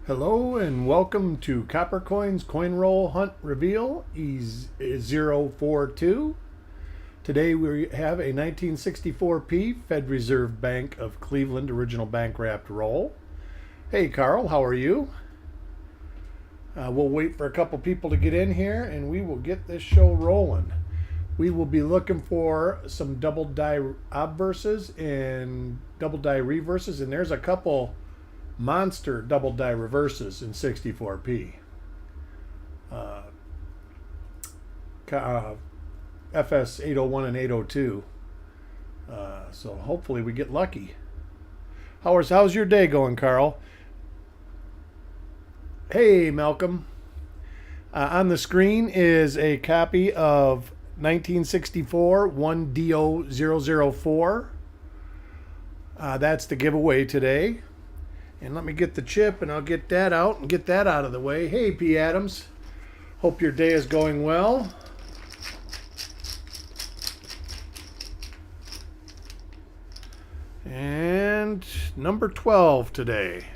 Hello and welcome to Copper Coins Coin Roll Hunt Reveal E042. Today we have a 1964p Fed Reserve Bank of Cleveland original bank wrapped roll. Hey Carl, how are you? We'll wait for a couple people to get in here and we will get this show rolling. We will be looking for some double die obverses and double die reverses, and there's a couple monster double die reverses in 64p. FS 801 and 802. So hopefully we get lucky. How's your day going, Carl? Hey, Malcolm. On the screen is a copy of 1964 1DO004. That's the giveaway today. And let me get the chip and I'll get that out and get that out of the way. Hey, P. Adams. Hope your day is going well. And number 12 today.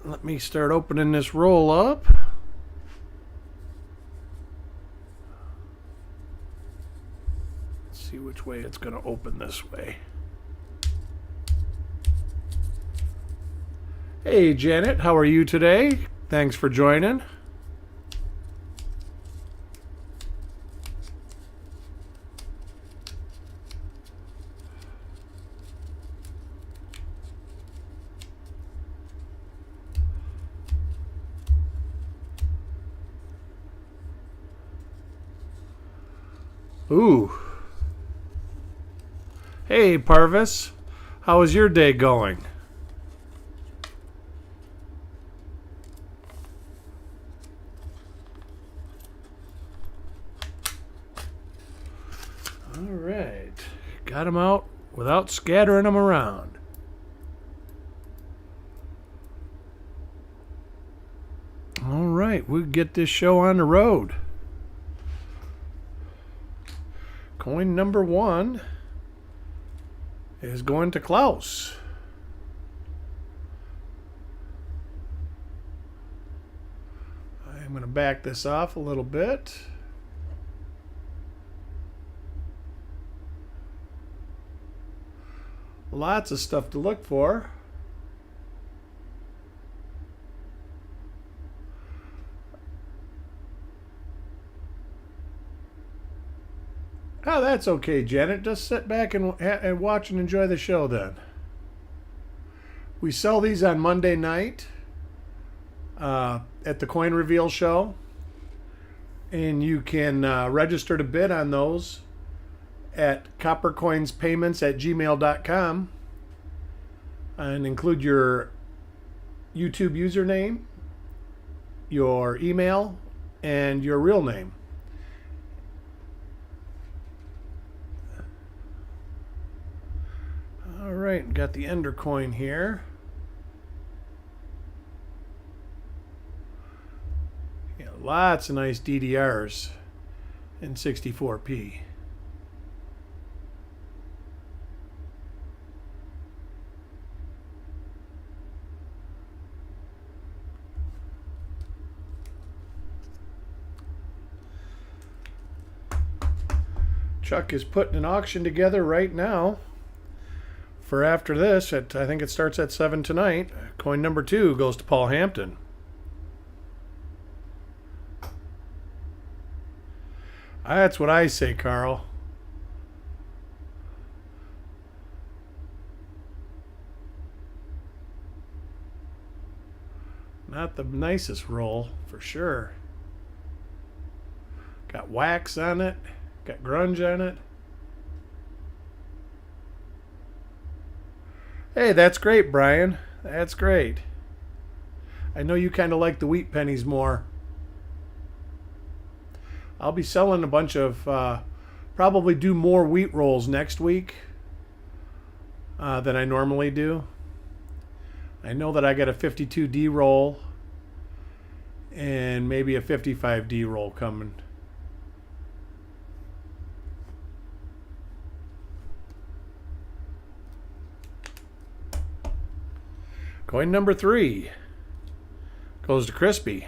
Let me start opening this roll up. See which way it's going to open this way. Hey Janet, how are you today? Thanks for joining. Ooh. Hey, Parvis. How is your day going? All right. Got them out without scattering them around. All right. We'll get this show on the road. Coin number 1 is going to Klaus. I'm going to back this off a little bit. Lots of stuff to look for. Oh, that's okay, Janet. Just sit back and watch and enjoy the show then. We sell these on Monday night at the Coin Reveal show. And you can register to bid on those at coppercoinspayments@gmail.com and include your YouTube username, your email, and your real name. All right, got the Ender coin here. Yeah, lots of nice DDRs in 64p. Chuck is putting an auction together right now. For after this, I think it starts at 7 tonight. Coin number 2 goes to Paul Hampton. That's what I say, Carl. Not the nicest roll, for sure. Got wax on it. Got grunge on it. Hey, that's great, Brian. That's great. I know you kind of like the wheat pennies more. I'll be selling a bunch of, probably do more wheat rolls next week than I normally do. I know that I got a 52D roll and maybe a 55D roll coming. Coin number 3 goes to Crispy.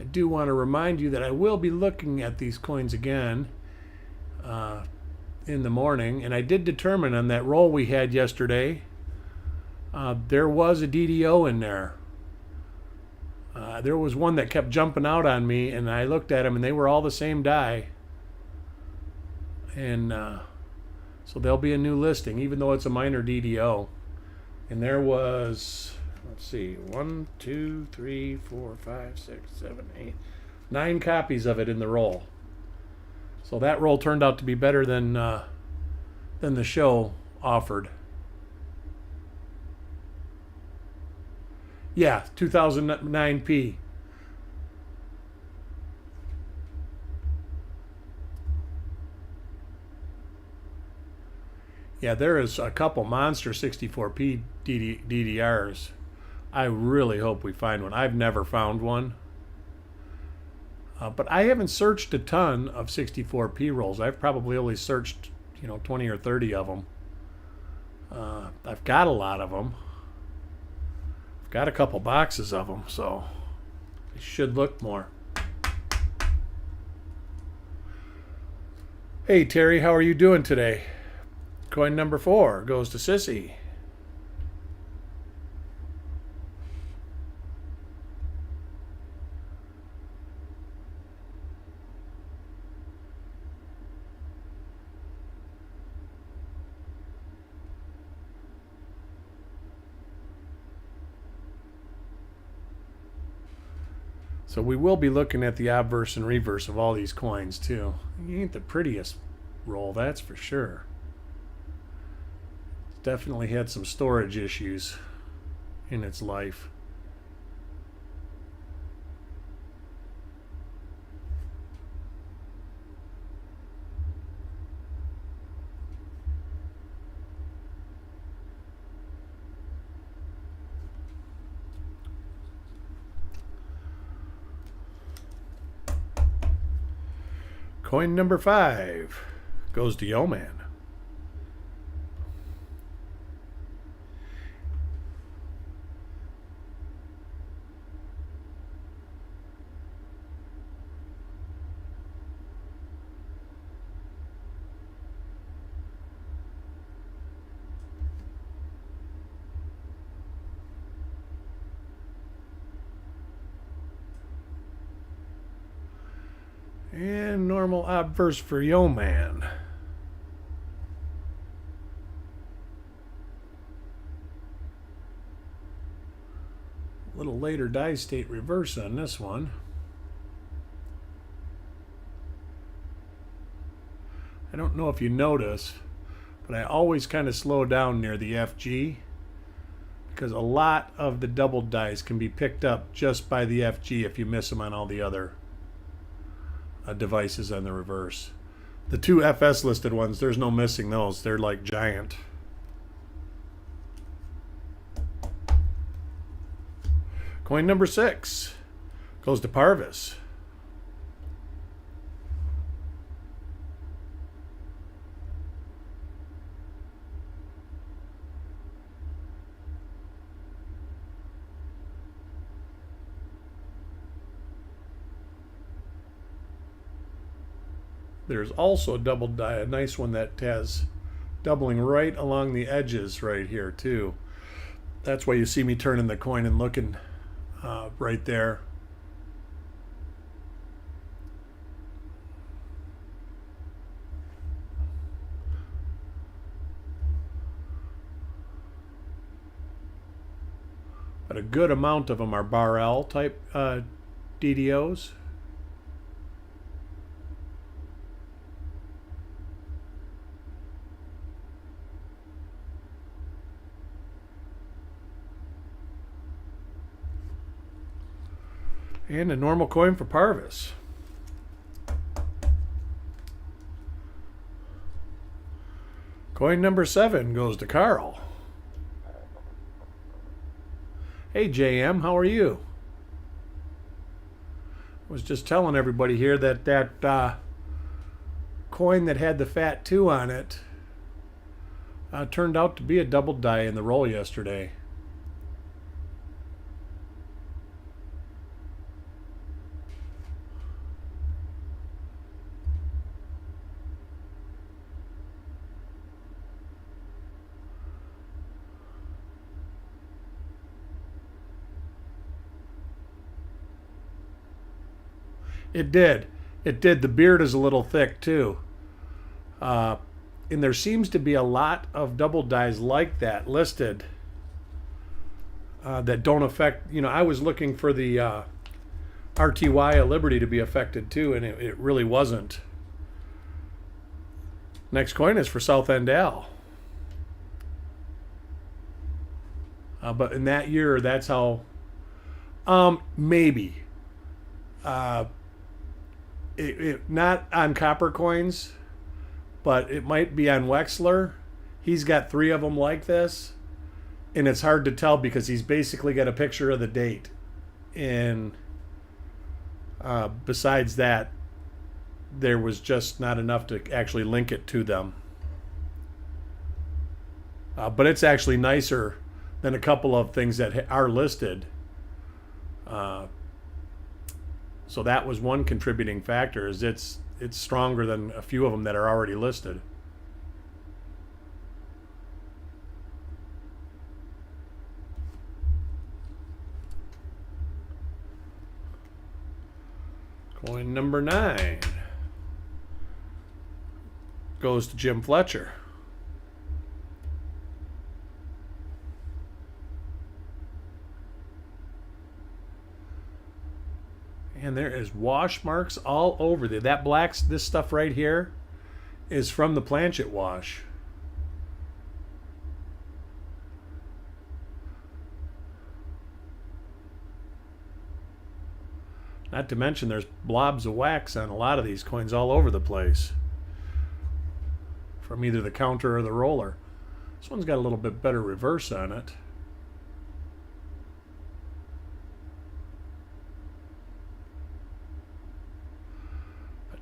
I do want to remind you that I will be looking at these coins again in the morning, and I did determine on that roll we had yesterday, there was a DDO in there. There was one that kept jumping out on me, and I looked at them, and they were all the same die. And so there'll be a new listing, even though it's a minor DDO. And there was, let's see, 1, 2, 3, 4, 5, 6, 7, 8, 9 copies of it in the roll. So that roll turned out to be better than the show offered. Yeah, 2009P. Yeah, there is a couple monster 64P DDRs. I really hope we find one. I've never found one. But I haven't searched a ton of 64P rolls. I've probably only searched, 20 or 30 of them. I've got a lot of them. I've got a couple boxes of them, so I should look more. Hey, Terry, how are you doing today? Coin number 4 goes to Sissy. So we will be looking at the obverse and reverse of all these coins too. It ain't the prettiest roll, that's for sure. It's definitely had some storage issues in its life. Coin number 5 goes to Yo Man. And normal obverse for Yo Man. A little later die state reverse on this one. I don't know if you notice, but I always kind of slow down near the FG because a lot of the double dies can be picked up just by the FG if you miss them on all the other devices on the reverse. The 2 FS listed ones, there's no missing those. They're like giant. Coin number 6 goes to Parvis. There's also a double die, a nice one that has doubling right along the edges right here too. That's why you see me turning the coin and looking right there. But a good amount of them are bar L type DDOs. And a normal coin for Parvis. Coin number 7 goes to Carl. Hey JM, how are you? I was just telling everybody here that coin that had the fat 2 on it turned out to be a double die in the roll yesterday. It did. It did. The beard is a little thick too. And there seems to be a lot of double dies like that listed that don't affect, I was looking for the RTY of Liberty to be affected too, and it really wasn't. Next coin is for South End Al. But in that year, that's how, maybe. Not on copper coins, but it might be on Wexler. He's got 3 of them like this, and it's hard to tell because he's basically got a picture of the date. And besides that, there was just not enough to actually link it to them. But it's actually nicer than a couple of things that are listed. So that was one contributing factor, is it's stronger than a few of them that are already listed. Coin number 9 goes to Jim Fletcher. And there is wash marks all over there. That black, this stuff right here, is from the planchet wash. Not to mention there's blobs of wax on a lot of these coins all over the place, from either the counter or the roller. This one's got a little bit better reverse on it.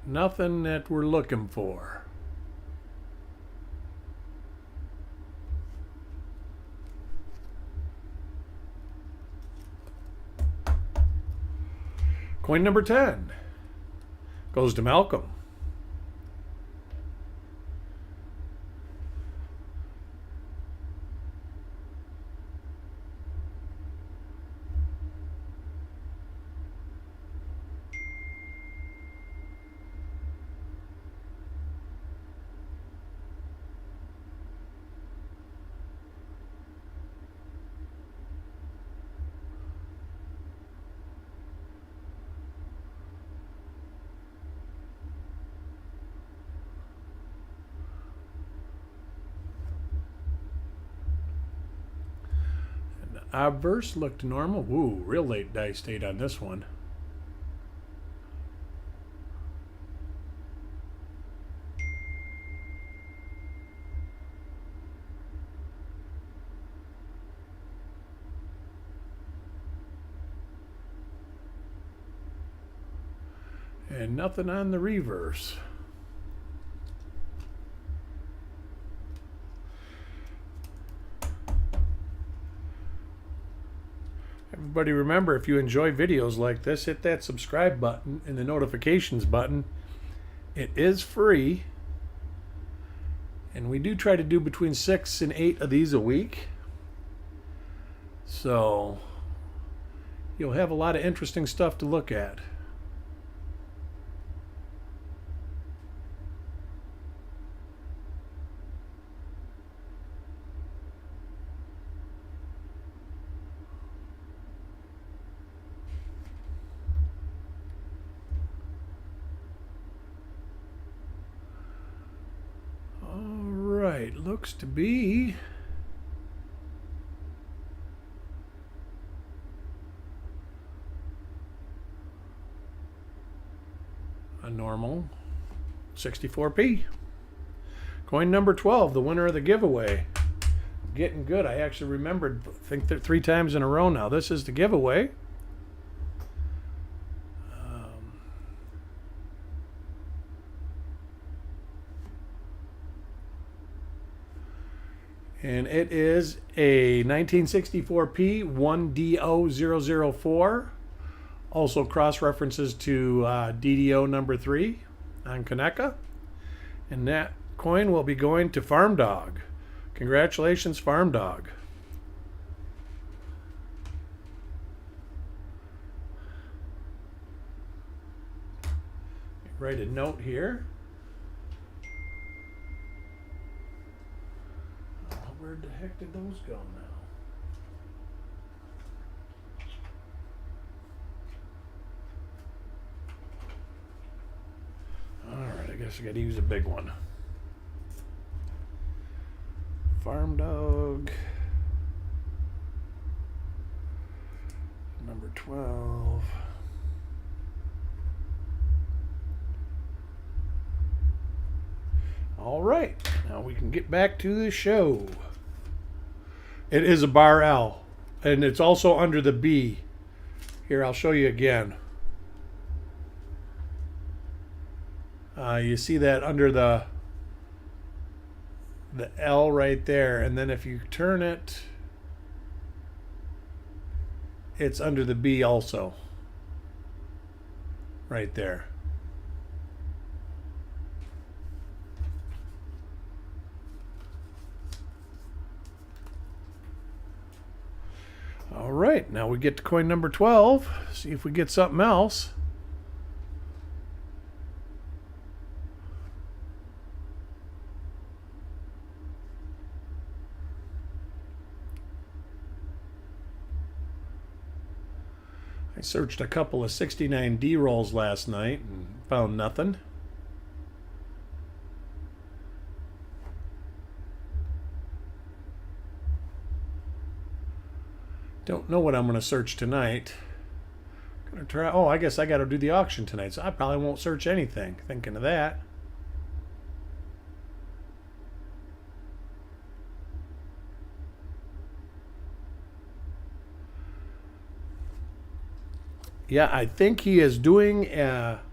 Nothing that we're looking for. Coin number 10 goes to Malcolm. Obverse looked normal. Woo, real late die state on this one. And nothing on the reverse. Everybody remember, if you enjoy videos like this, hit that subscribe button and the notifications button. It is free. And we do try to do between 6 and 8 of these a week. So you'll have a lot of interesting stuff to look at. Looks to be a normal 64p. Coin number 12, the winner of the giveaway. Getting good. I actually remembered, I think that 3 times in a row now. This is the giveaway. And it is a 1964P 1DO004. Also cross references to DDO number 3 on Coneca. And that coin will be going to Farm Dog. Congratulations, Farm Dog. Write a note here. Where the heck did those go now? Alright, I guess I gotta use a big one. Farm Dog. Number 12. All right, now we can get back to the show. It is a bar L, and it's also under the B. Here, I'll show you again. You see that under the L right there, and then if you turn it, it's under the B also. Right there. All right, now we get to coin number 12. See if we get something else. I searched a couple of 69D rolls last night and found nothing. Don't know what I'm going to search tonight. Gonna try. Oh, I guess I got to do the auction tonight, so I probably won't search anything. Thinking of that. Yeah, I think he is doing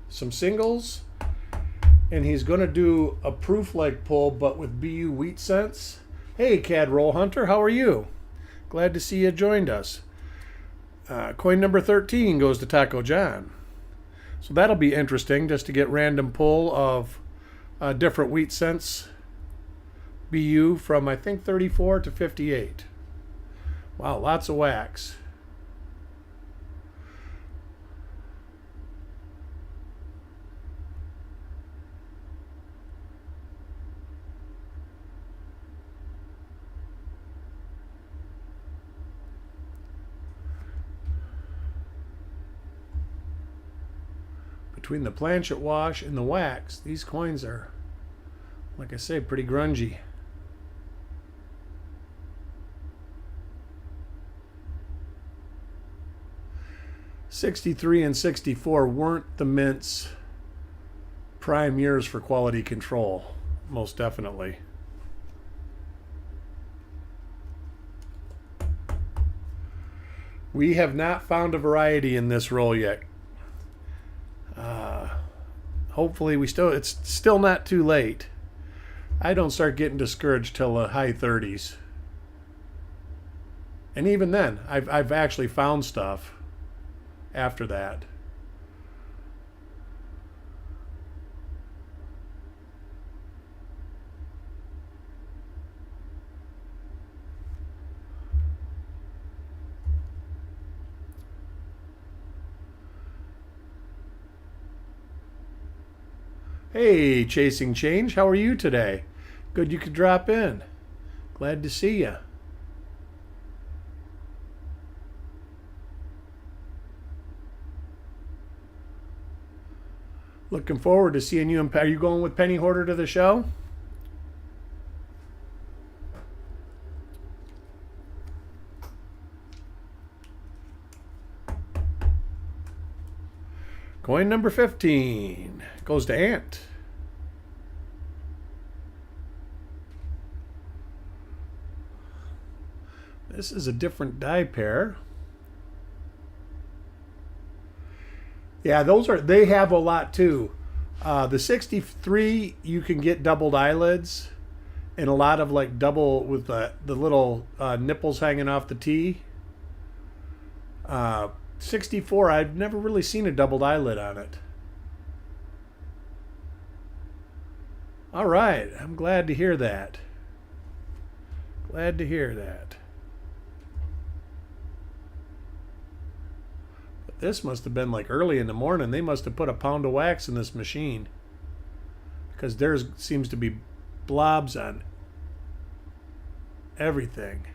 some singles, and he's going to do a proof-like pull, but with BU wheat cents. Hey, Cad Roll Hunter, how are you? Glad to see you joined us. Coin number 13 goes to Taco John. So that'll be interesting just to get random pull of different wheat cents BU from I think 34 to 58. Wow, lots of wax. Between the planchet wash and the wax, these coins are, like I say, pretty grungy. '63 and '64 weren't the mint's prime years for quality control, most definitely. We have not found a variety in this roll yet. Hopefully it's still not too late. I don't start getting discouraged till the high 30s. And even then, I've actually found stuff after that. Hey, Chasing Change, how are you today? Good you could drop in. Glad to see you. Looking forward to seeing you. Are you going with Penny Hoarder to the show? Coin number 15 goes to Ant. This is a different die pair. Yeah, they have a lot too. The 63, you can get doubled eyelids, and a lot of like double with the little nipples hanging off the T. 64, I've never really seen a doubled eyelid on it. All right, I'm glad to hear that. Glad to hear that. But this must have been like early in the morning. They must have put a pound of wax in this machine, because there seems to be blobs on everything.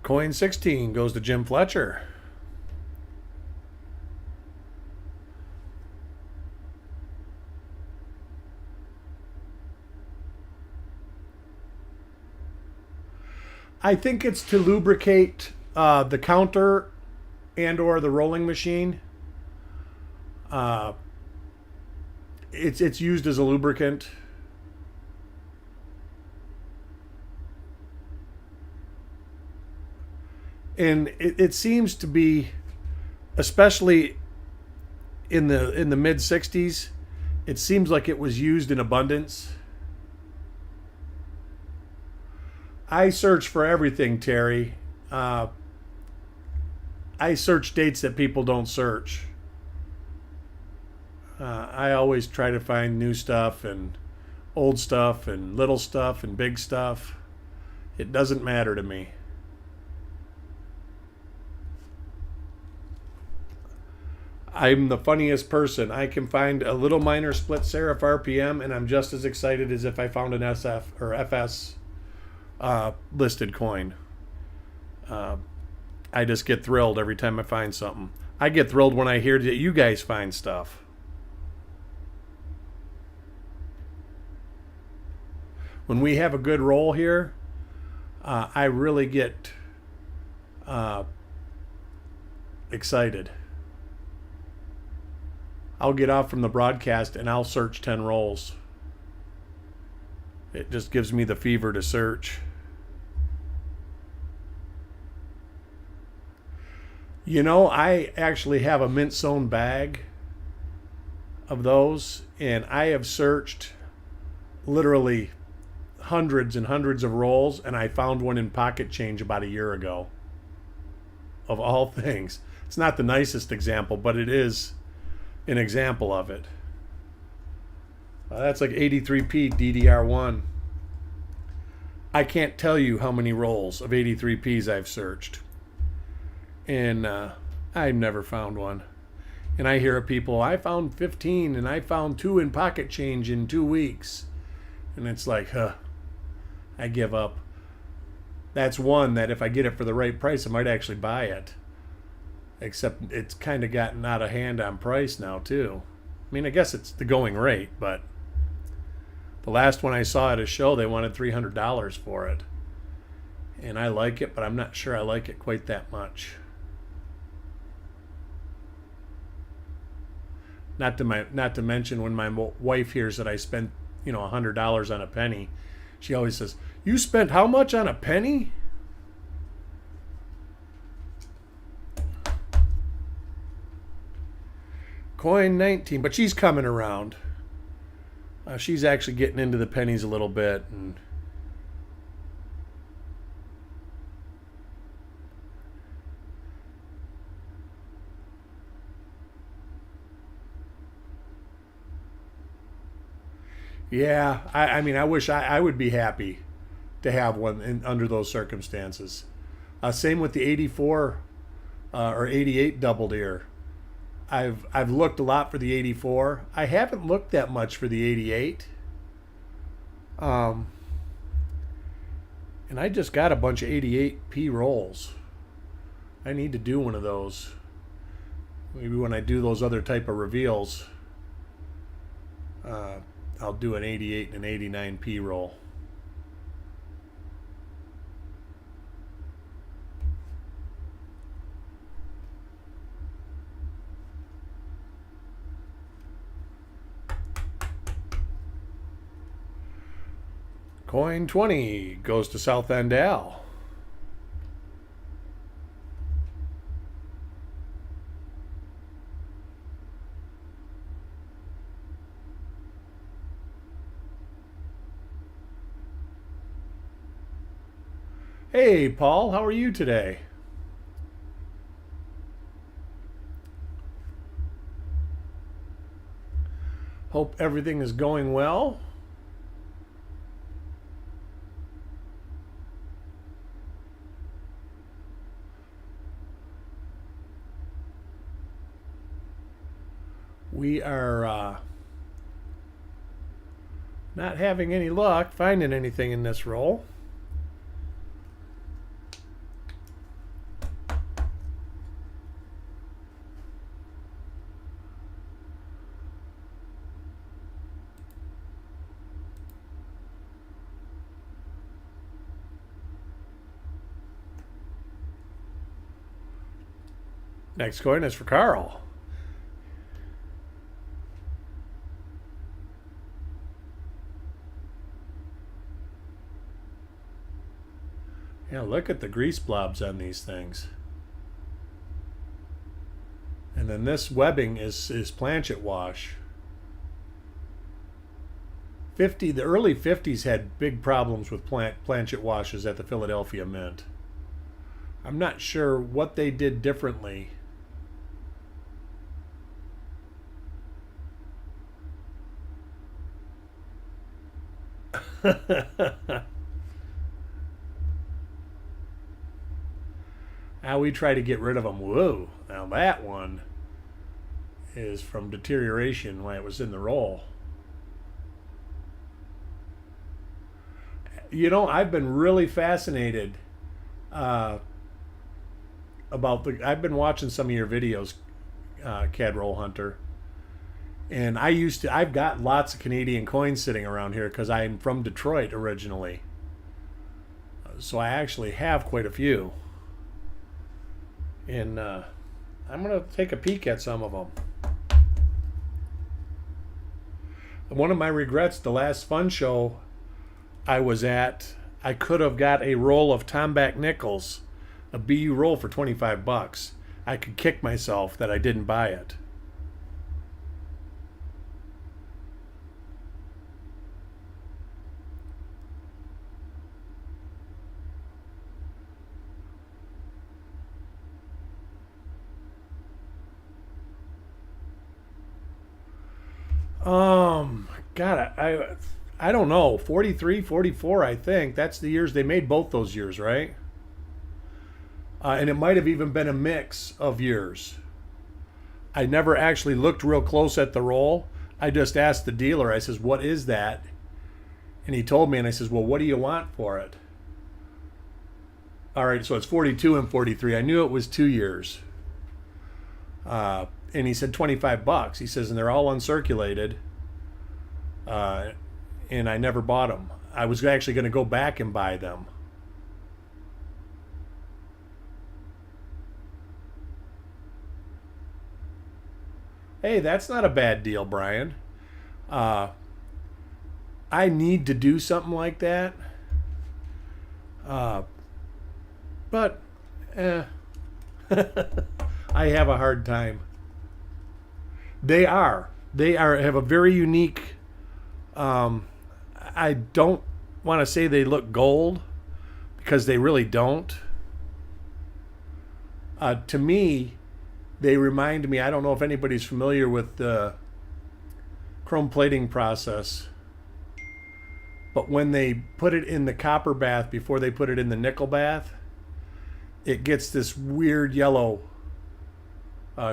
Coin 16 goes to Jim Fletcher. I think it's to lubricate the counter and or the rolling machine. It's used as a lubricant. And it seems to be, especially in the mid 60s, it seems like it was used in abundance. I search for everything, Terry. I search dates that people don't search. I always try to find new stuff and old stuff and little stuff and big stuff. It doesn't matter to me. I'm the funniest person. I can find a little minor split serif RPM and I'm just as excited as if I found an SF or FS listed coin. I just get thrilled every time I find something. I get thrilled when I hear that you guys find stuff. When we have a good roll here, I really get excited. I'll get off from the broadcast and I'll search 10 rolls. It just gives me the fever to search. You know, I actually have a mint sewn bag of those, and I have searched literally hundreds and hundreds of rolls, and I found one in pocket change about a year ago. Of all things. It's not the nicest example, but it is an example of it. That's like 83p DDR1. I can't tell you how many rolls of 83ps I've searched. And I've never found one. And I hear of people, I found 15 and I found 2 in pocket change in 2 weeks. And it's like, I give up. That's one that if I get it for the right price, I might actually buy it. Except it's kind of gotten out of hand on price now, too. I mean, I guess it's the going rate, but the last one I saw at a show, they wanted $300 for it. And I like it, but I'm not sure I like it quite that much. Not to mention when my wife hears that I spent, $100 on a penny, she always says, "You spent how much on a penny?" Coin 19, but she's coming around. She's actually getting into the pennies a little bit, and yeah, I mean, I wish I would be happy to have one under those circumstances. Same with the 84 or 88 doubled ear. I've looked a lot for the 84. I haven't looked that much for the 88. And I just got a bunch of 88p rolls. I need to do one of those. Maybe when I do those other type of reveals, I'll do an 88 and an 89p roll. Coin 20 goes to South End Al. Hey, Paul, how are you today? Hope everything is going well. We are not having any luck finding anything in this roll. Next coin is for Carl. Yeah, look at the grease blobs on these things. And then this webbing is planchet wash. The early 50s had big problems with planchet washes at the Philadelphia Mint. I'm not sure what they did differently. How we try to get rid of them. Whoa, now that one is from deterioration when it was in the roll. You know, I've been really fascinated about I've been watching some of your videos, CAD Roll Hunter. And I've got lots of Canadian coins sitting around here because I'm from Detroit originally. So I actually have quite a few. And I'm going to take a peek at some of them. One of my regrets, the last fun show I was at, I could have got a roll of Tomback nickels, a BU roll for $25. I could kick myself that I didn't buy it. God, I don't know. 43, 44, I think. That's the years they made both those years, right? And it might have even been a mix of years. I never actually looked real close at the roll. I just asked the dealer, I says, what is that? And he told me, and I says, well, what do you want for it? All right, so it's 42 and 43. I knew it was 2 years. And he said $25. He says, and they're all uncirculated. And I never bought them. I was actually going to go back and buy them. Hey, that's not a bad deal, Brian. I need to do something like that. But I have a hard time. They have a very unique, I don't want to say they look gold because they really don't. To me, they remind me, I don't know if anybody's familiar with the chrome plating process, but when they put it in the copper bath before they put it in the nickel bath, it gets this weird yellow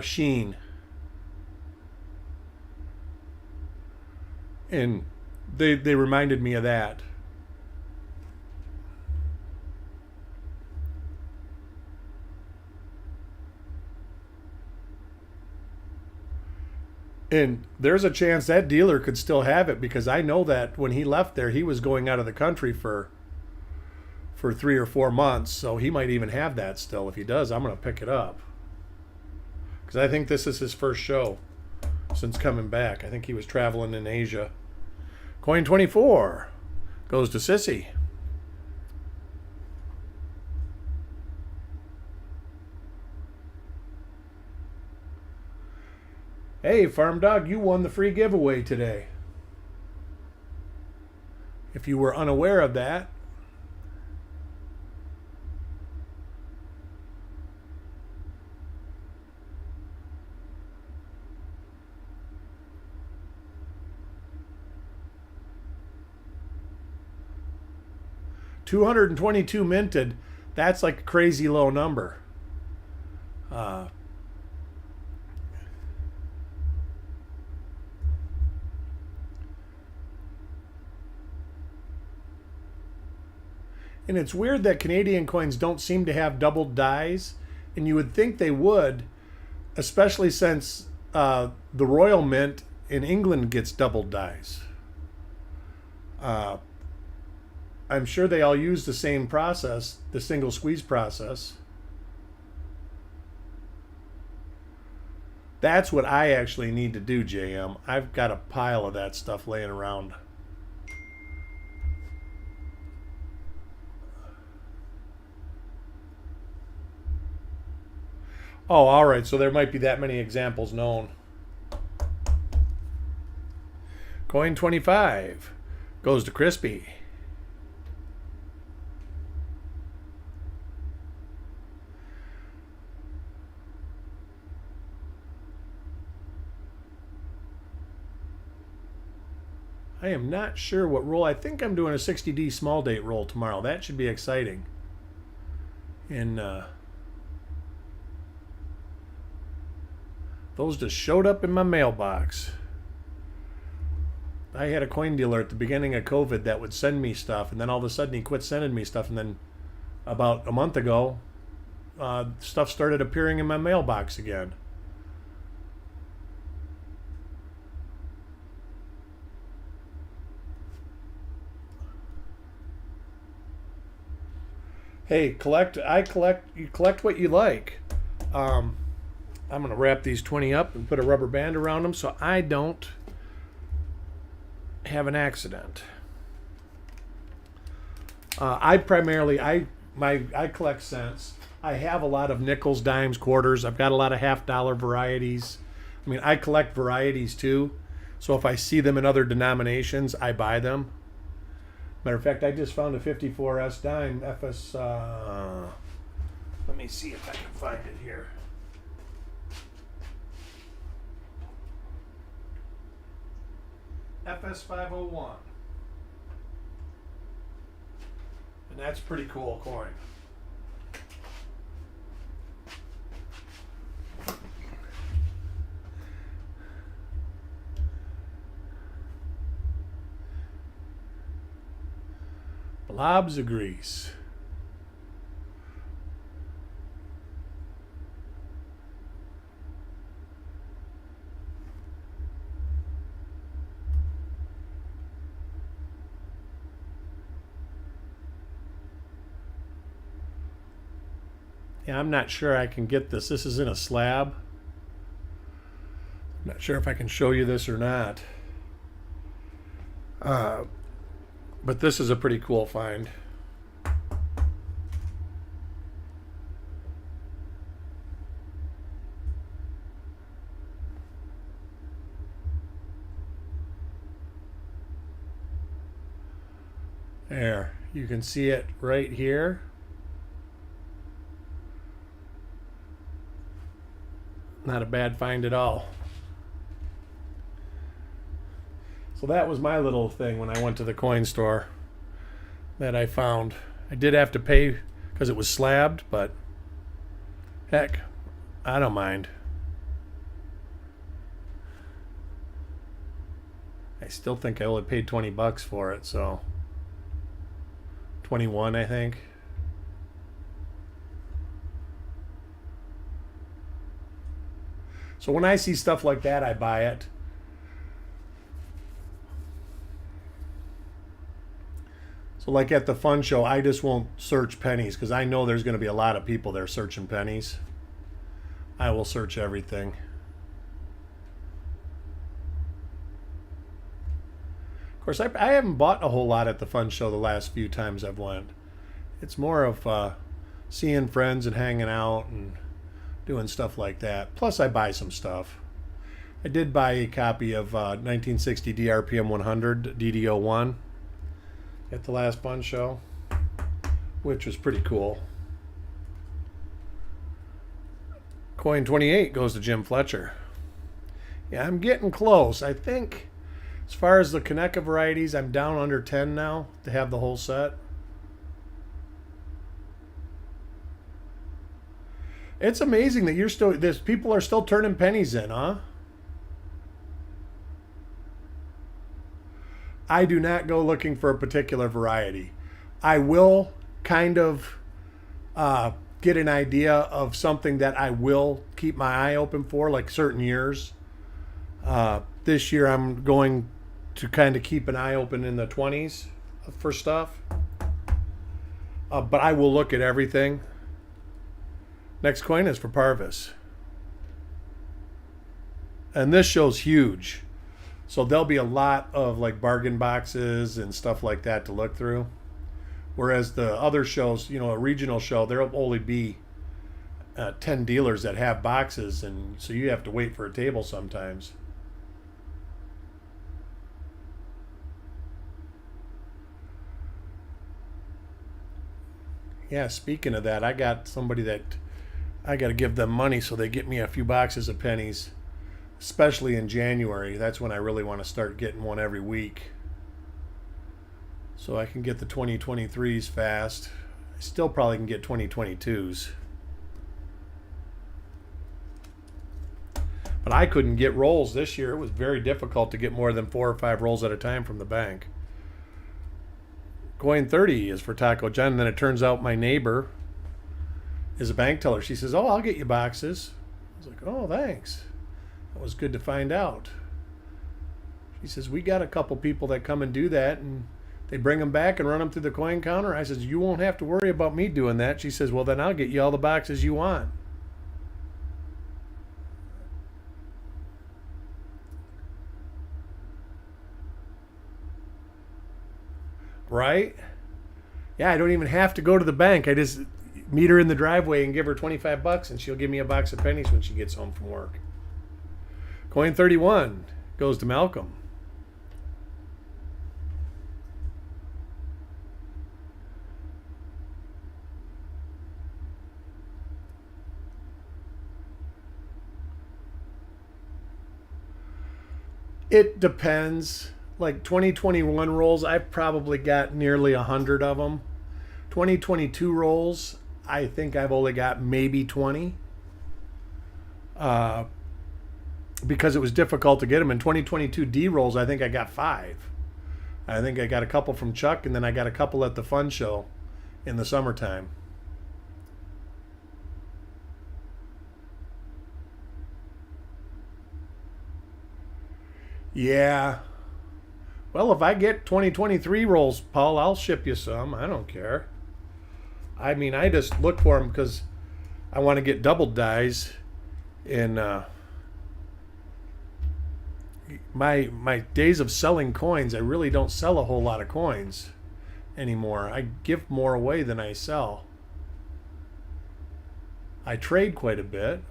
sheen. And they reminded me of that. And there's a chance that dealer could still have it because I know that when he left there, he was going out of the country for 3 or 4 months. So he might even have that still. If he does, I'm going to pick it up. Because I think this is his first show since coming back. I think he was traveling in Asia. Coin 24 Goes to Sissy. Hey, Farm Dog, you won the free giveaway today. If you were unaware of that, $222 minted. That's like a crazy low number. And it's weird that Canadian coins don't seem to have doubled dies, and you would think they would, especially since the Royal Mint in England gets doubled dies. I'm sure they all use the same process, the single squeeze process. That's what I actually need to do, JM. I've got a pile of that stuff laying around. Oh, all right. So there might be that many examples known. Coin 25 goes to Crispy. I am not sure what roll. I think I'm doing a 60D small date roll tomorrow. That should be exciting. And those just showed up in my mailbox. I had a coin dealer at the beginning of COVID that would send me stuff, and then all of a sudden he quit sending me stuff, and then about a month ago, stuff started appearing in my mailbox again. Hey, you collect what you like. I'm going to wrap these 20 up and put a rubber band around them so I don't have an accident. I collect cents. I have a lot of nickels, dimes, quarters. I've got a lot of $half varieties. I mean, I collect varieties too. So if I see them in other denominations, I buy them. Matter of fact, I just found a 54S dime FS. Let me see if I can find it here. FS 501. And that's a pretty cool coin. Blobs of grease. Yeah, I'm not sure I can get this. This is in a slab. I'm not sure if I can show you this or not. But this is a pretty cool find. There, you can see it right here. Not a bad find at all. So that was my little thing when I went to the coin store that I found. I did have to pay because it was slabbed, but heck, I don't mind. I still think I only paid 20 bucks for it, so 21, I think. So when I see stuff like that, I buy it. So like at the fun show, I just won't search pennies because I know there's going to be a lot of people there searching pennies. I will search everything. course, I haven't bought a whole lot at the fun show the last few times I've went. It's more of seeing friends and hanging out and doing stuff like that. Plus, I buy some stuff. I did buy a copy of 1960 DRPM 100 DD01 at the last fun show, which was pretty cool. Coin 28 goes to Jim Fletcher. Yeah, I'm getting close. I think as far as the Kaneka varieties, I'm down under 10 now to have the whole set. It's amazing that people are still turning pennies in, huh? I do not go looking for a particular variety. I will kind of get an idea of something that I will keep my eye open for, like certain years. This year I'm going to kind of keep an eye open in the 20s for stuff. But I will look at everything. Next coin is for Parvis. And this show's huge. So there'll be a lot of like bargain boxes and stuff like that to look through. Whereas the other shows, a regional show, there'll only be 10 dealers that have boxes, and so you have to wait for a table sometimes. Yeah, speaking of that, I got somebody that I got to give them money so they get me a few boxes of pennies, especially in January. That's when I really want to start getting one every week, so I can get the 2023s fast. I still probably can get 2022s. But I couldn't get rolls this year. It was very difficult to get more than 4 or 5 rolls at a time from the bank. Coin 30 is for Taco John. And then it turns out my neighbor is a bank teller. She says, "Oh, I'll get you boxes." I was like, "Oh, thanks. That was good to find out." She says, "We got a couple people that come and do that, and they bring them back and run them through the coin counter." I says, "You won't have to worry about me doing that." She says, "Well, then I'll get you all the boxes you want." Right? Yeah, I don't even have to go to the bank. I just meet her in the driveway and give her $25 and she'll give me a box of pennies when she gets home from work. Coin 31 goes to Malcolm. It depends. Like 2021 rolls, I've probably got nearly 100 of them. 2022 rolls, I think I've only got maybe 20. Because it was difficult to get them. In 2022 D rolls, I think I got 5. I think I got a couple from Chuck, and then I got a couple at the fun show in the summertime. Yeah. Well, if I get 2023 rolls, Paul, I'll ship you some. I don't care. I mean, I just look for them because I want to get double dies in my days of selling coins. I really don't sell a whole lot of coins anymore. I give more away than I sell. I trade quite a bit.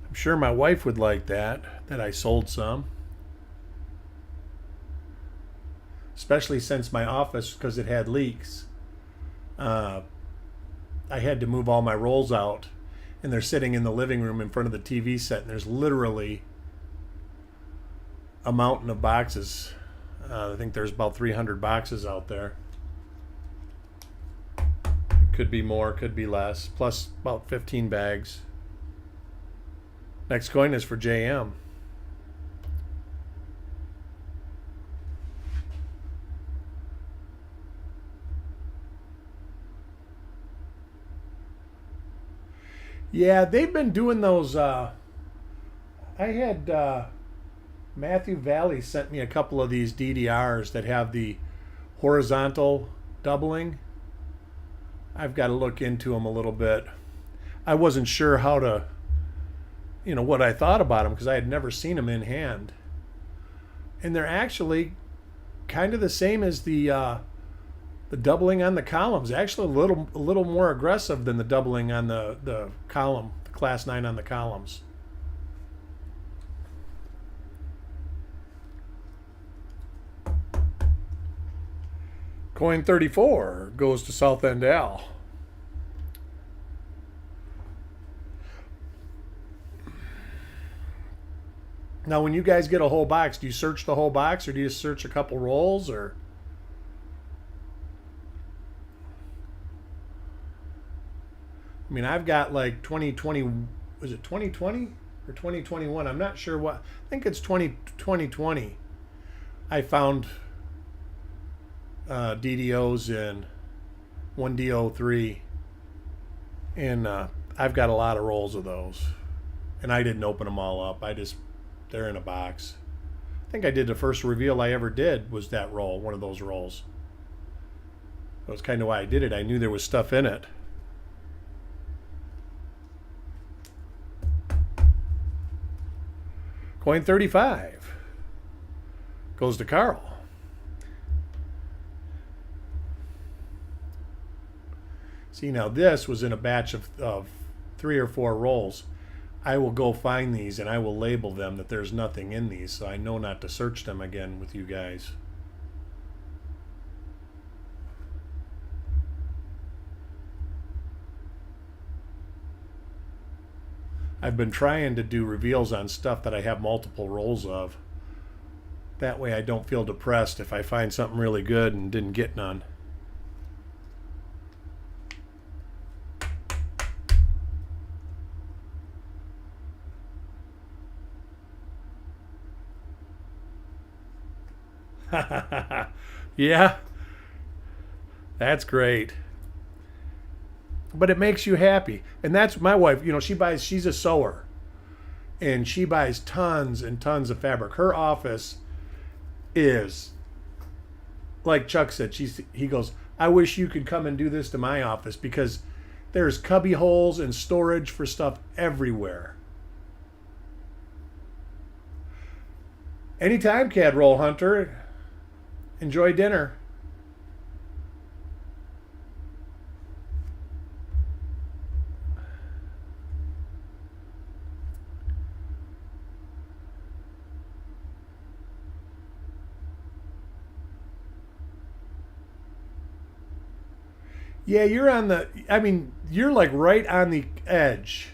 I'm sure my wife would like that I sold some. Especially since my office, because it had leaks, I had to move all my rolls out, and they're sitting in the living room in front of the TV set, and there's literally a mountain of boxes. I think there's about 300 boxes out there. Could be more, could be less, plus about 15 bags. Next coin is for JM. Yeah, they've been doing those. I had Matthew Valley sent me a couple of these DDRs that have the horizontal doubling. I've got to look into them a little bit. I wasn't sure how to, what I thought about them, because I had never seen them in hand. And they're actually kind of the same as the doubling on the columns. Actually, a little more aggressive than the doubling on the column, the class 9 on the columns. Coin 34 goes to South End Al. Now, when you guys get a whole box, do you search the whole box, or do you search a couple rolls, or? I mean, I've got like 2020, was it 2020 or 2021? I'm not sure what. I think it's 2020. I found DDOs in 1D03, and I've got a lot of rolls of those, and I didn't open them all up. They're in a box. I think I did the first reveal I ever did was that roll, one of those rolls. That was kind of why I did it. I knew there was stuff in it. Coin 35 goes to Carl. See, now this was in a batch of 3 or 4 rolls. I will go find these and I will label them that there's nothing in these, so I know not to search them again with you guys. I've been trying to do reveals on stuff that I have multiple rolls of. That way I don't feel depressed if I find something really good and didn't get none. Yeah, that's great. But it makes you happy. And that's my wife. She's a sewer. And she buys tons and tons of fabric. Her office is, like Chuck said, he goes, I wish you could come and do this to my office, because there's cubby holes and storage for stuff everywhere. Anytime, CAD Roll Hunter. Enjoy dinner. Yeah, you're like right on the edge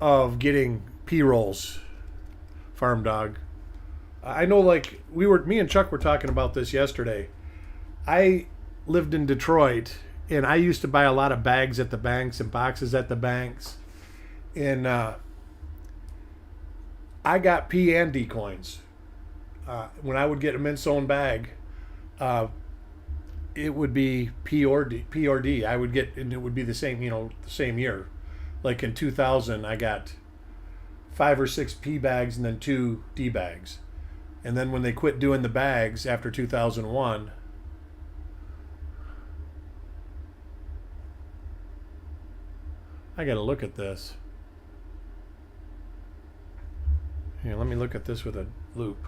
of getting P-rolls, Farm Dog. I know, like, me and Chuck were talking about this yesterday. I lived in Detroit, and I used to buy a lot of bags at the banks and boxes at the banks. And I got P and D coins. When I would get a mint-sewn bag, it would be P or D. I would get, and it would be the same, the same year. Like in 2000, I got 5 or 6 P bags and then 2 D bags. And then when they quit doing the bags after 2001, I got to look at this. Here, let me look at this with a loop.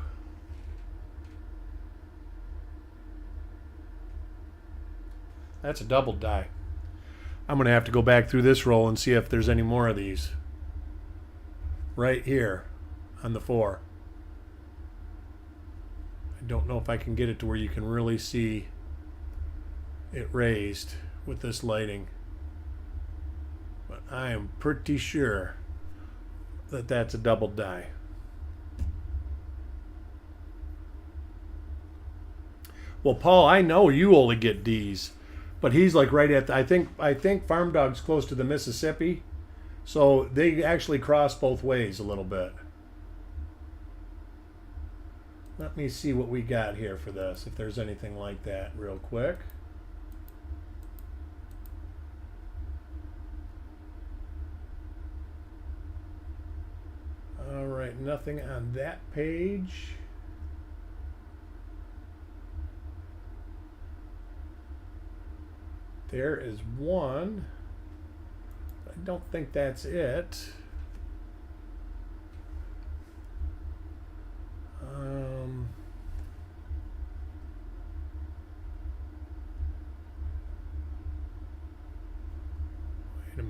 That's a double die. I'm going to have to go back through this roll and see if there's any more of these. Right here on the 4. I don't know if I can get it to where you can really see it raised with this lighting. But I am pretty sure that that's a double die. Well, Paul, I know you only get D's. But he's like right at I think Farm Dog's close to the Mississippi, so they actually cross both ways a little bit. Let me see what we got here for this, if there's anything like that real quick. All right, nothing on that page. There is one. I don't think that's it.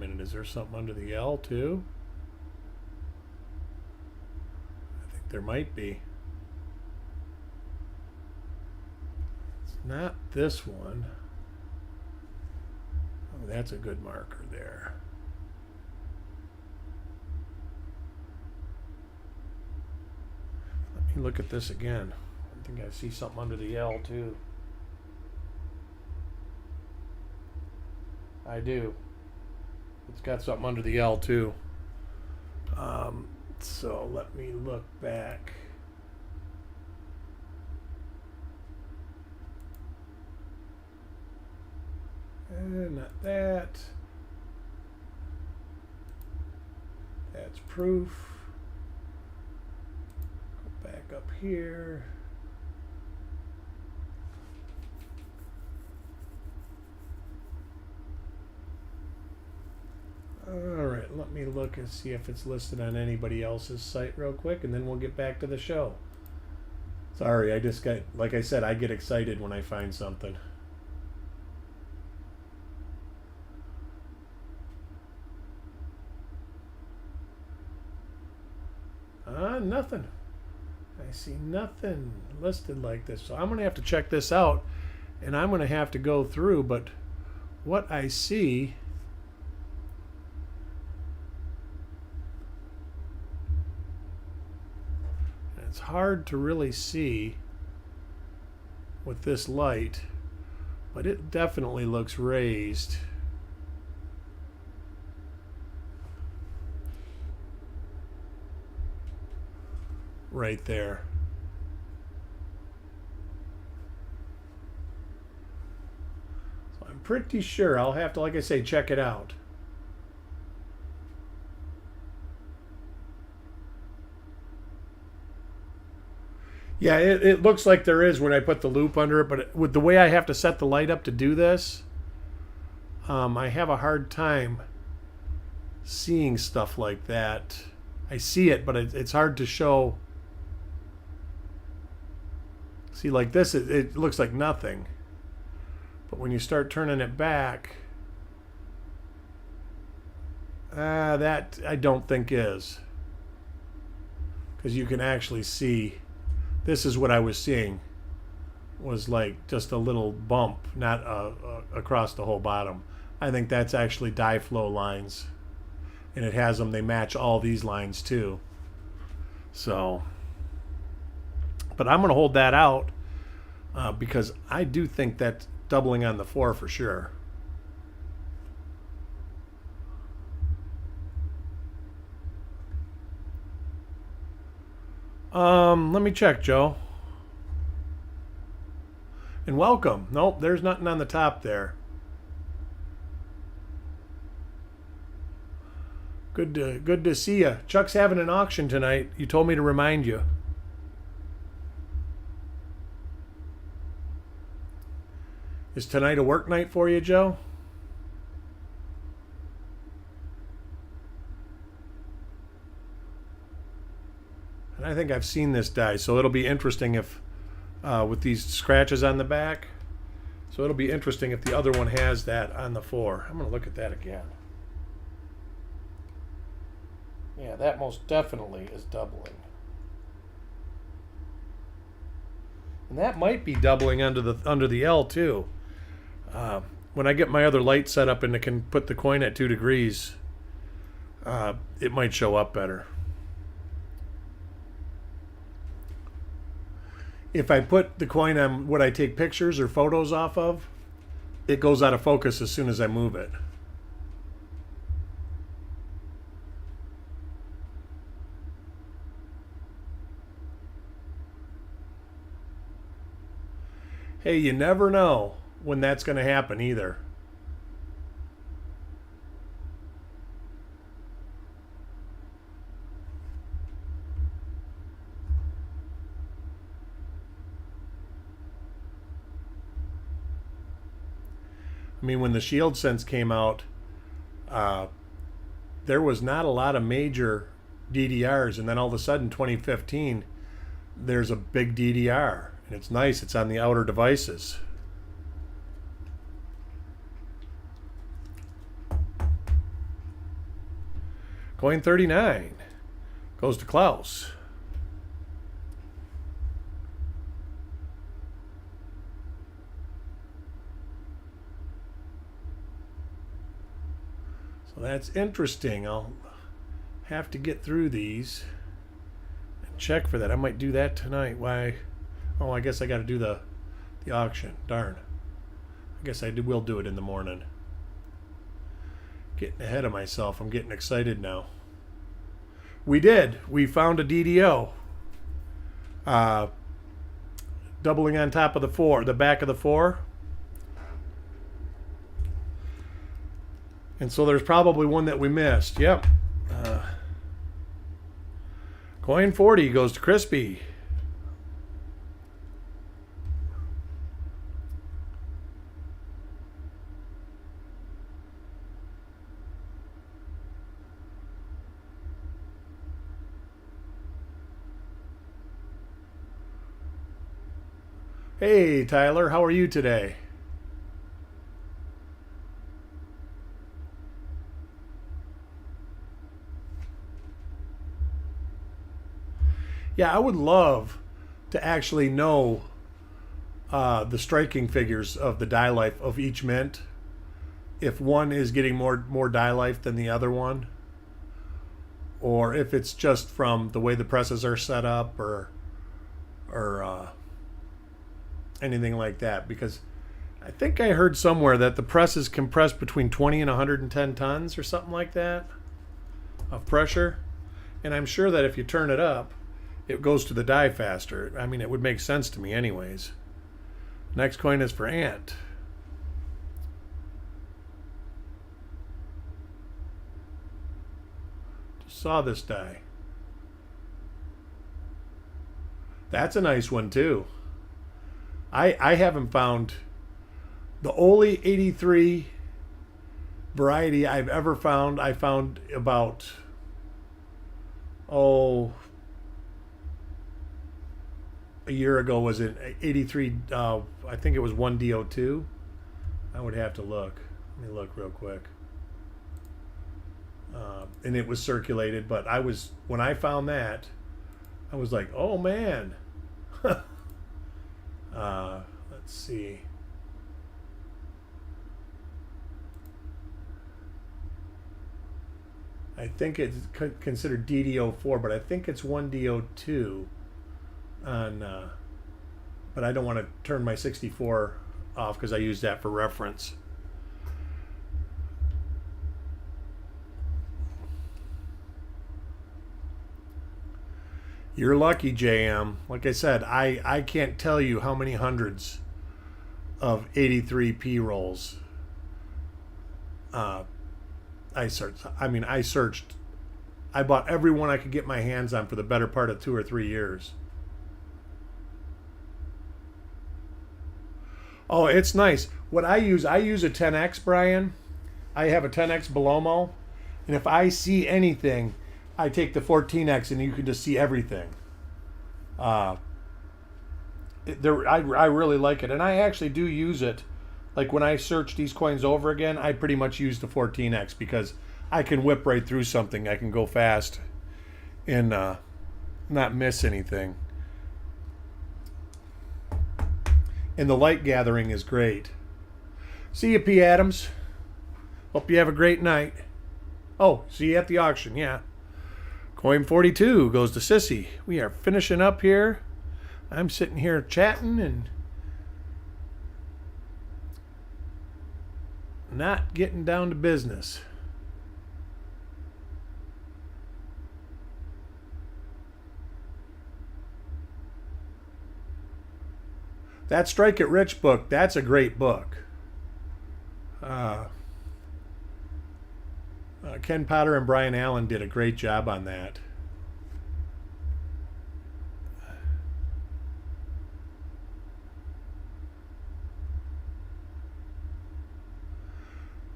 minute, is there something under the L too? I think there might be. It's not this one. Oh, that's a good marker there. Let me look at this again. I think I see something under the L too. I do. It's got something under the L too. So let me look back. Not that. That's proof. Go back up here. Alright, let me look and see if it's listed on anybody else's site real quick, and then we'll get back to the show. Sorry, I just got, like I said, I get excited when I find something. Nothing. I see nothing listed like this. So I'm going to have to check this out, and I'm going to have to go through, but what I see... It's hard to really see with this light, but it definitely looks raised. Right there. So I'm pretty sure I'll have to, like I say, check it out. Yeah, it looks like there is when I put the loop under it, but with the way I have to set the light up to do this, I have a hard time seeing stuff like that. I see it, but it's hard to show. See, like this, it looks like nothing. But when you start turning it back, that I don't think is. Because you can actually see, this is what I was seeing, was like just a little bump, not across the whole bottom. I think that's actually dye flow lines. And it has them, they match all these lines too. So... But I'm going to hold that out because I do think that's doubling on the 4 for sure. Let me check, Joe. And welcome. Nope, there's nothing on the top there. Good to see you. Chuck's having an auction tonight. You told me to remind you. Is tonight a work night for you, Joe? And I think I've seen this die, so it'll be interesting if, with these scratches on the back, so it'll be interesting if the other one has that on the 4. I'm going to look at that again. Yeah, that most definitely is doubling. And that might be doubling under the L too. When I get my other light set up and it can put the coin at 2 degrees, it might show up better. If I put the coin on what I take pictures or photos off of, it goes out of focus as soon as I move it. Hey, you never know when that's going to happen either. I mean, when the Shield Sense came out, there was not a lot of major DDRs, and then all of a sudden, 2015, there's a big DDR, and it's nice. It's on the outer devices. Coin 39 goes to Klaus. So that's interesting. I'll have to get through these and check for that. I might do that tonight. Why? Oh, I guess I got to do the auction. Darn. I guess will do it in the morning. Getting ahead of myself. I'm getting excited now. We did. We found a DDO. Doubling on top of the 4, the back of the 4. And so there's probably one that we missed. Yep. Coin 40 goes to Crispy. Hey, Tyler, how are you today? Yeah, I would love to actually know the striking figures of the die life of each mint. If one is getting more die life than the other one, or if it's just from the way the presses are set up, or anything like that. Because I think I heard somewhere that the presses can press between 20 and 110 tons or something like that of pressure. And I'm sure that if you turn it up, it goes to the die faster. I mean, it would make sense to me anyways. Next coin is for Ant. Just saw this die. That's a nice one too. I haven't found the only 83 variety I've ever found. I found about a year ago was it 83. I think it was 1DO2. I would have to look. Let me look real quick. And it was circulated, but when I found that, I was like, oh man. Let's see. I think it's considered DDO4, but I think it's 1DO2 on but I don't want to turn my 64 off because I use that for reference. You're lucky, JM. Like I said, I can't tell you how many hundreds of 83P rolls I searched. I searched. I bought every one I could get my hands on for the better part of 2 or 3 years. Oh, it's nice. What I use a 10X, Brian. I have a 10X Belomo, and if I see anything, I take the 14X, and you can just see everything. I really like it, and I actually do use it. Like when I search these coins over again, I pretty much use the 14X because I can whip right through something. I can go fast and not miss anything. And the light gathering is great. See you, P. Adams. Hope you have a great night. Oh, see you at the auction, yeah. Coin 42 goes to Sissy. We are finishing up here. I'm sitting here chatting and not getting down to business. That Strike It Rich book, that's a great book. Ken Potter and Brian Allen did a great job on that.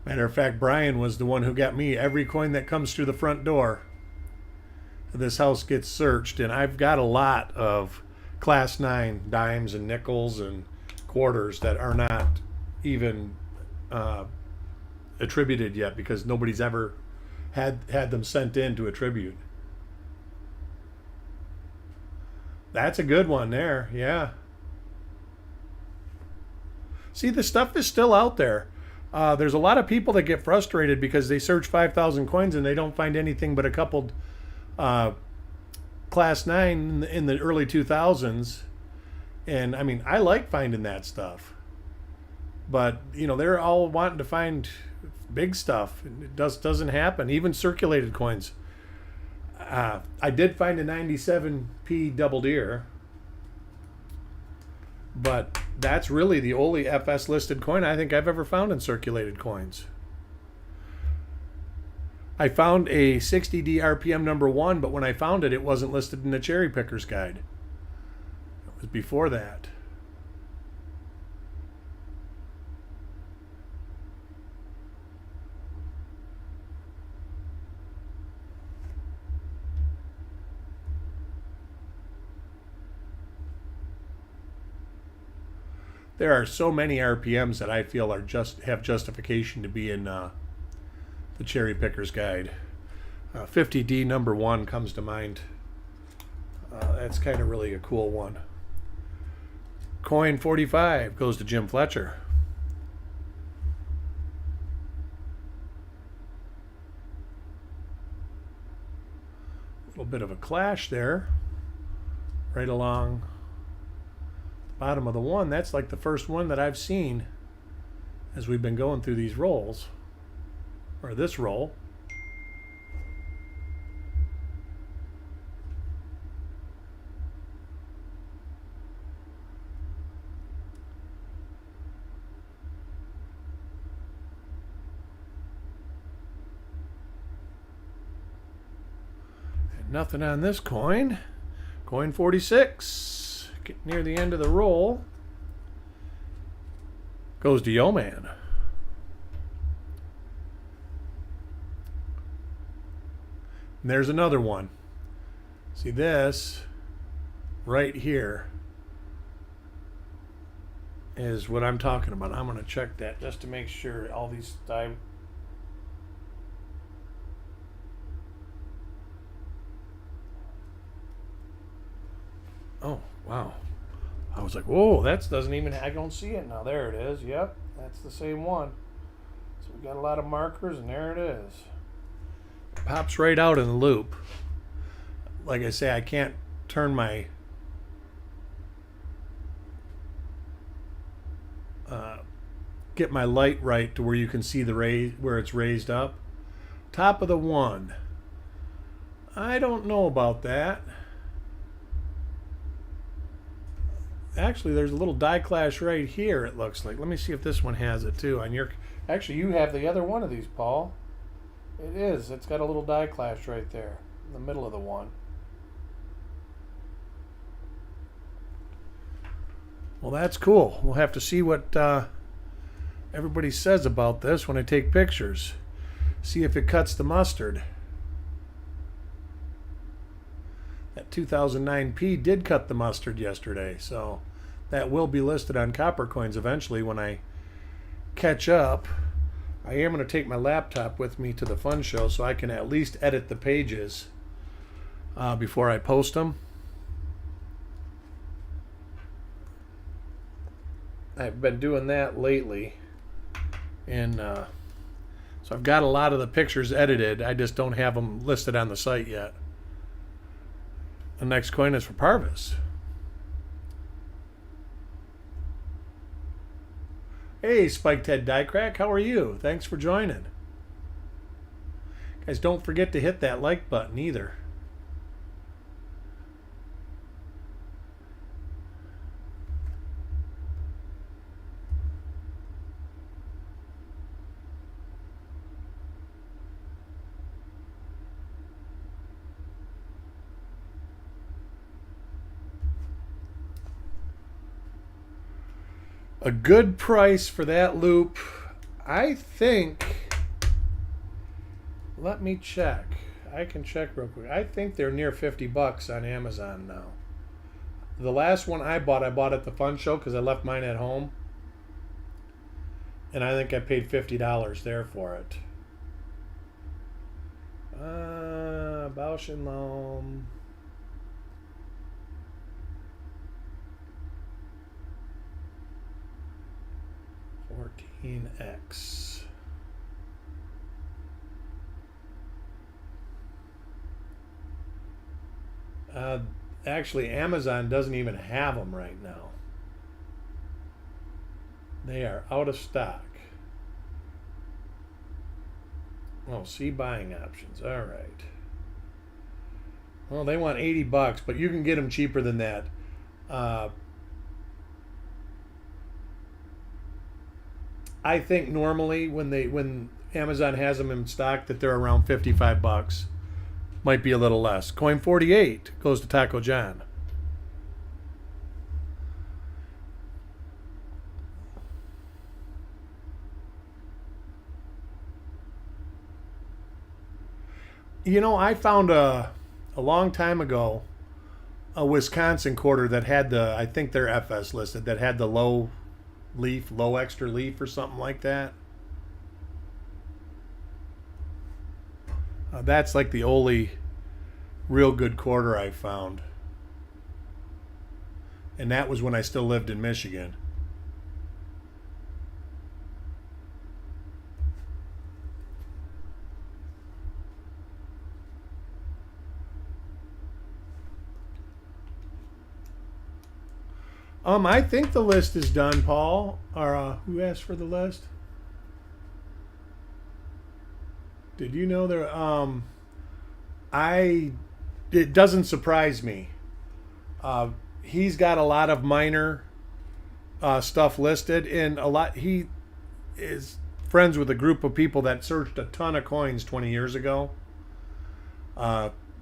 Matter of fact, Brian was the one who got me every coin that comes through the front door. This house gets searched, and I've got a lot of Class 9 dimes and nickels and quarters that are not even attributed yet because nobody's ever had them sent in to attribute. That's a good one there, yeah. See, the stuff is still out there. There's a lot of people that get frustrated because they search 5,000 coins and they don't find anything but a couple Class 9 in the early 2000s. And I mean, I like finding that stuff. But, you know, they're all wanting to find big stuff. It doesn't happen. Even circulated coins. I did find a 97p double deer. But that's really the only FS listed coin I think I've ever found in circulated coins. I found a 60D RPM number 1, but when I found it, it wasn't listed in the Cherry Picker's Guide. It was before that. There are so many RPMs that I feel are have justification to be in the Cherry Picker's Guide. 50D number 1 comes to mind. That's kind of really a cool one. Coin 45 goes to Jim Fletcher. A little bit of a clash there. Right along bottom of the one. That's like the first one that I've seen as we've been going through these rolls, or this roll. And nothing on this coin. Coin 46. Get near the end of the roll. Goes to Yo Man. And there's another one. See this right here is what I'm talking about. I'm going to check that just to make sure all these Oh, wow. I was like, whoa, that doesn't even, I don't see it now. There it is. Yep, that's the same one. So we got a lot of markers, and there it is. It pops right out in the loop. Like I say, I can't turn my get my light right to where you can see the where it's raised up. Top of the one. I don't know about that. Actually, there's a little die clash right here, it looks like. Let me see if this one has it too. Actually, you have the other one of these, Paul. It is. It's got a little die clash right there in the middle of the one. Well, that's cool. We'll have to see what everybody says about this when I take pictures. See if it cuts the mustard. That 2009P did cut the mustard yesterday, so that will be listed on Copper Coins eventually when I catch up. I am going to take my laptop with me to the fun show so I can at least edit the pages before I post them. I've been doing that lately, and so I've got a lot of the pictures edited. I just don't have them listed on the site yet. The next coin is for Parvis. Hey, Spiked Head Die Crack, how are you? Thanks for joining. Guys, don't forget to hit that like button either. A good price for that loop, I think. Let me check. I can check real quick. I think they're near $50 on Amazon now. The last one I bought at the fun show because I left mine at home. And I think I paid $50 there for it. Bausch and Lomb. $14X. Actually, Amazon doesn't even have them right now. They are out of stock. Oh, see buying options. All right. Well, they want $80, but you can get them cheaper than that. I think normally when Amazon has them in stock that they're around $55. Might be a little less. Coin 48 goes to Taco John. You know, I found a long time ago a Wisconsin quarter that had I think they're FS listed, that had the low extra leaf or something like that. That's like the only real good quarter I found. And that was when I still lived in Michigan. I think the list is done, Paul. Or who asked for the list? Did you know there? It doesn't surprise me. He's got a lot of minor stuff listed, and he is friends with a group of people that searched a ton of coins 20 years ago.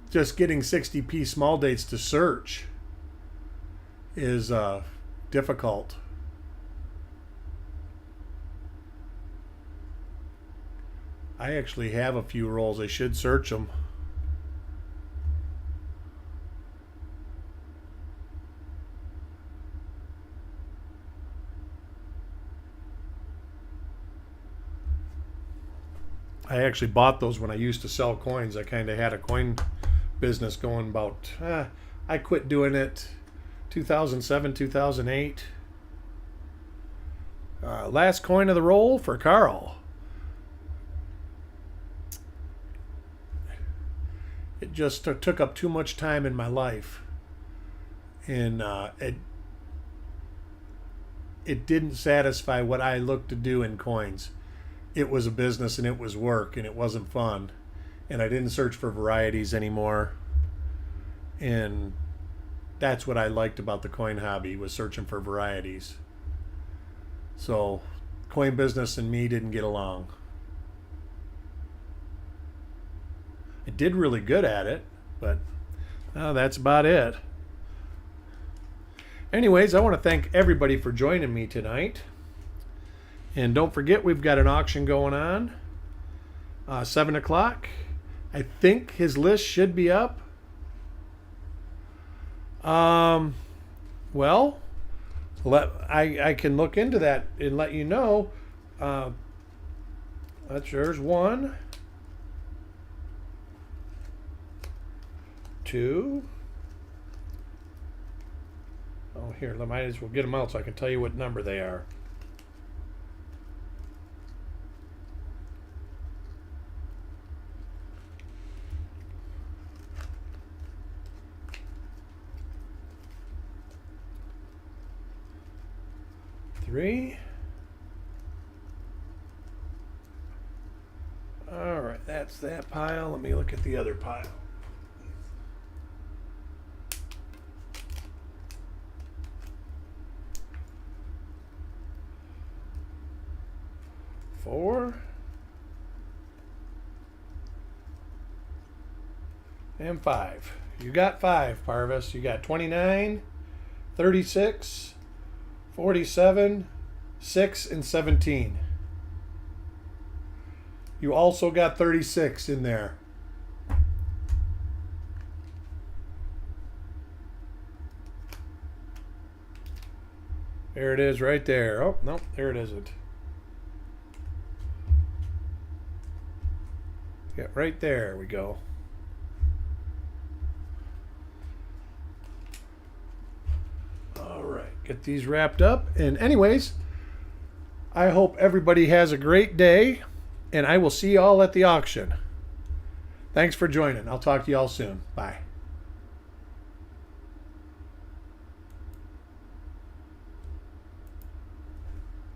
Just getting 60p small dates to search is difficult. I actually have a few rolls. I should search them. I actually bought those when I used to sell coins. I kind of had a coin business going about, I quit doing it 2007, 2008. Last coin of the roll for Carl. It just took up too much time in my life. And it didn't satisfy what I looked to do in coins. It was a business and it was work and it wasn't fun. And I didn't search for varieties anymore. And that's what I liked about the coin hobby, was searching for varieties. So coin business and me didn't get along. I did really good at it, but that's about it. Anyways, I want to thank everybody for joining me tonight. And don't forget, we've got an auction going on. 7 o'clock. I think his list should be up. Well, I can look into that and let you know. There's 1, 2. Oh, here, I might as well get them out so I can tell you what number they are. Three. All right, that's that pile. Let me look at the other pile. Four. And 5. You got 5, Parvis. You got 29, 36, 47, 6, and 17. You also got 36 in there. There it is right there. Oh, no, there it isn't. Yeah, right there we go. All right, get these wrapped up. And anyways, I hope everybody has a great day, and I will see you all at the auction. Thanks for joining. I'll talk to you all soon. Bye.